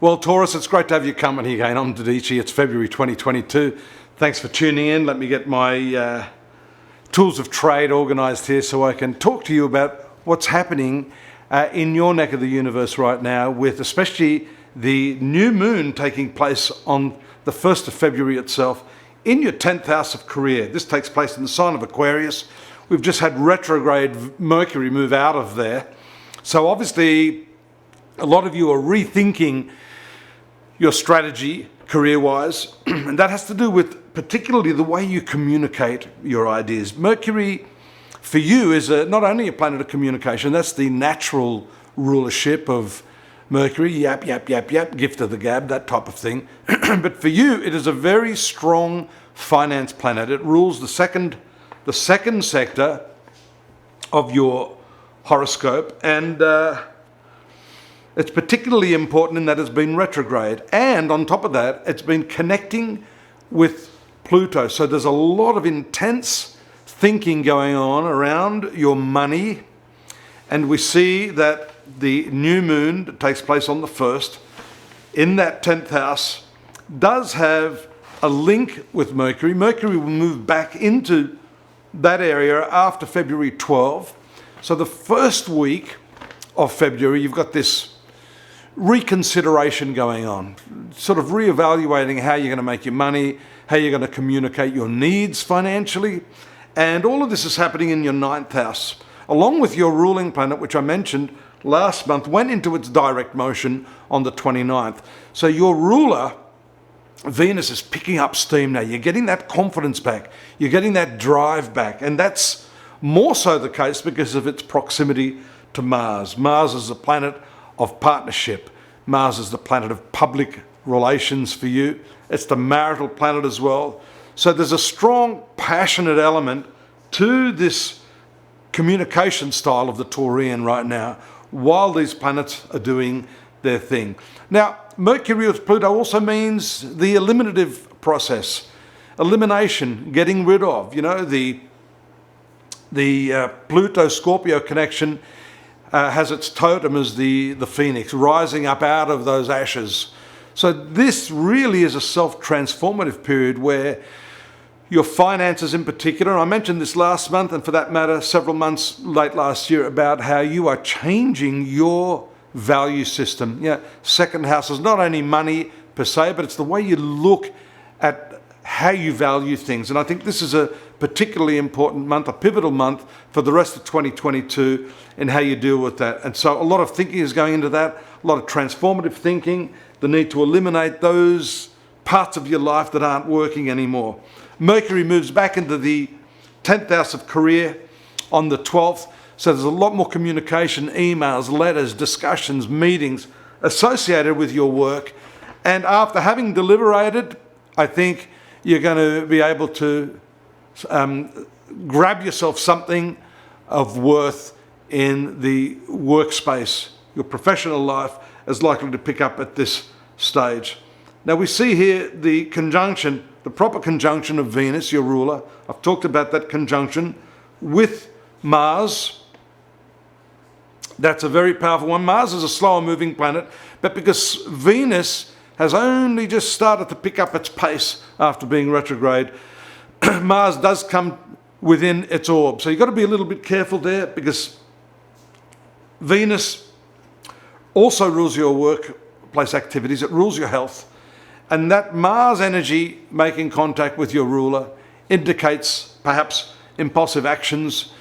Well, Taurus, it's great to have you company again. I'm Dadhichi. It's February 2022. Thanks for tuning in. Let me get my tools of trade organised here so I can talk to you about what's happening in your neck of the universe right now, with especially the new moon taking place on the 1st of February itself in your 10th house of career. This takes place in the sign of Aquarius. We've just had retrograde Mercury move out of there. So obviously, a lot of you are rethinking your strategy career-wise, and that has to do with particularly the way you communicate your ideas. Mercury, for you, is not only a planet of communication, that's the natural rulership of Mercury, yap, yap, yap, yap, gift of the gab, that type of thing. But for you, it is a very strong finance planet. It rules the second sector of your horoscope, and it's particularly important in that it's been retrograde. And on top of that, it's been connecting with Pluto. So there's a lot of intense thinking going on around your money. And we see that the new moon that takes place on the 1st in that 10th house does have a link with Mercury. Mercury will move back into that area after February 12. So the first week of February, you've got this reconsideration going on, sort of reevaluating how you're going to make your money, how you're going to communicate your needs financially. And all of this is happening in your 9th house, along with your ruling planet, which I mentioned last month, went into its direct motion on the 29th. So your ruler, Venus, is picking up steam now. You're getting that confidence back. You're getting that drive back. And that's more so the case because of its proximity to Mars. Mars is a planet of partnership. Mars is the planet of public relations for you. It's the marital planet as well. So there's a strong, passionate element to this communication style of the Taurian right now, while these planets are doing their thing. Now, Mercury with Pluto also means the eliminative process, elimination, getting rid of. You know, the Pluto-Scorpio connection has its totem as the phoenix, rising up out of those ashes. So this really is a self-transformative period where your finances in particular, and I mentioned this last month, and for that matter, several months late last year, about how you are changing your value system. Yeah, second house is not only money per se, but it's the way you look at how you value things. And I think this is a particularly important month, a pivotal month for the rest of 2022 in how you deal with that. And so a lot of thinking is going into that, a lot of transformative thinking, the need to eliminate those parts of your life that aren't working anymore. Mercury moves back into the 10th house of career on the 12th. So there's a lot more communication, emails, letters, discussions, meetings associated with your work. And after having deliberated, I think you're going to be able to grab yourself something of worth in the workspace. Your professional life is likely to pick up at this stage. Now we see here the conjunction, the proper conjunction of Venus, your ruler. I've talked about that conjunction with Mars. That's a very powerful one. Mars is a slower moving planet, but because Venus has only just started to pick up its pace after being retrograde, Mars does come within its orb. So you've got to be a little bit careful there, because Venus also rules your workplace activities. It rules your health. And that Mars energy making contact with your ruler indicates perhaps impulsive actions.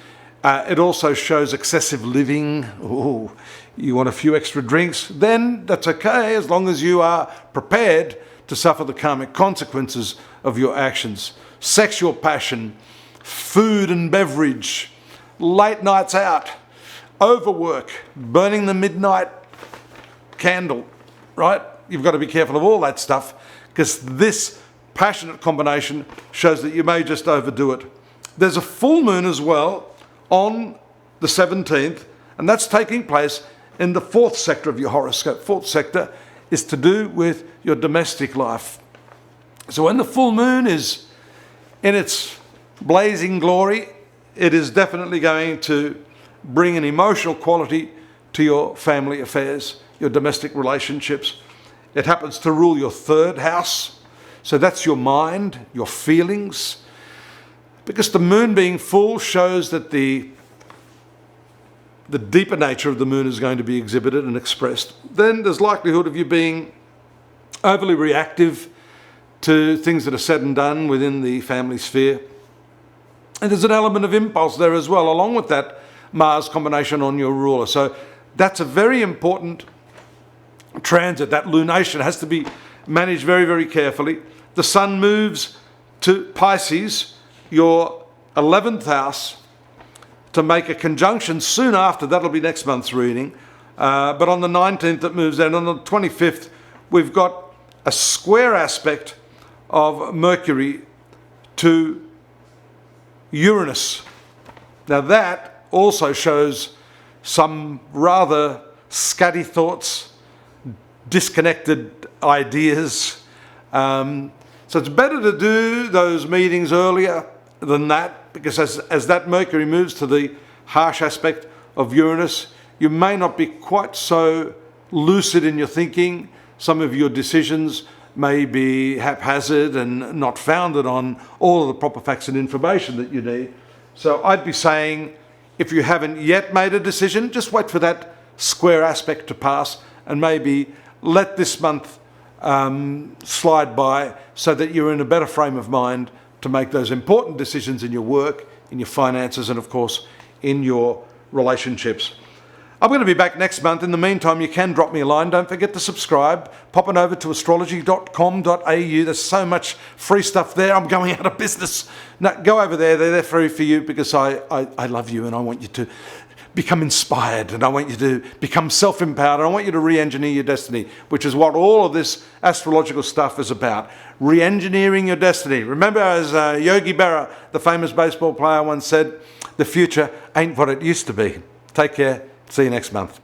It also shows excessive living. Oh, you want a few extra drinks? Then that's okay, as long as you are prepared to suffer the karmic consequences of your actions. Sexual passion, food and beverage, late nights out, overwork, burning the midnight candle, right? You've got to be careful of all that stuff, because this passionate combination shows that you may just overdo it. There's a full moon as well on the 17th, and that's taking place in the 4th sector of your horoscope. 4th sector is to do with your domestic life. So when the full moon is in its blazing glory, it is definitely going to bring an emotional quality to your family affairs, your domestic relationships. It happens to rule your third house. So that's your mind, your feelings. Because the moon being full shows that the deeper nature of the moon is going to be exhibited and expressed. Then there's likelihood of you being overly reactive to things that are said and done within the family sphere. And there's an element of impulse there as well, along with that Mars combination on your ruler. So that's a very important transit. That lunation has to be managed very, very carefully. The sun moves to Pisces, your 11th house, to make a conjunction soon after. That'll be next month's reading. But on the 19th it moves in. On the 25th we've got a square aspect of Mercury to Uranus. Now that also shows some rather scatty thoughts, disconnected ideas. So it's better to do those meetings earlier than that, because as that Mercury moves to the harsh aspect of Uranus, you may not be quite so lucid in your thinking. Some of your decisions may be haphazard and not founded on all of the proper facts and information that you need. So I'd be saying, if you haven't yet made a decision, just wait for that square aspect to pass and maybe let this month slide by so that you're in a better frame of mind to make those important decisions in your work, in your finances, and of course in your relationships. I'm going to be back next month. In the meantime, you can drop me a line. Don't forget to subscribe. Pop on over to astrology.com.au. There's so much free stuff there. I'm going out of business. No, go over there. They're there free for you, because I love you and I want you to become inspired, and I want you to become self-empowered, and I want you to re-engineer your destiny, which is what all of this astrological stuff is about. Re-engineering your destiny. Remember, as Yogi Berra, the famous baseball player, once said, the future ain't what it used to be. Take care. See you next month.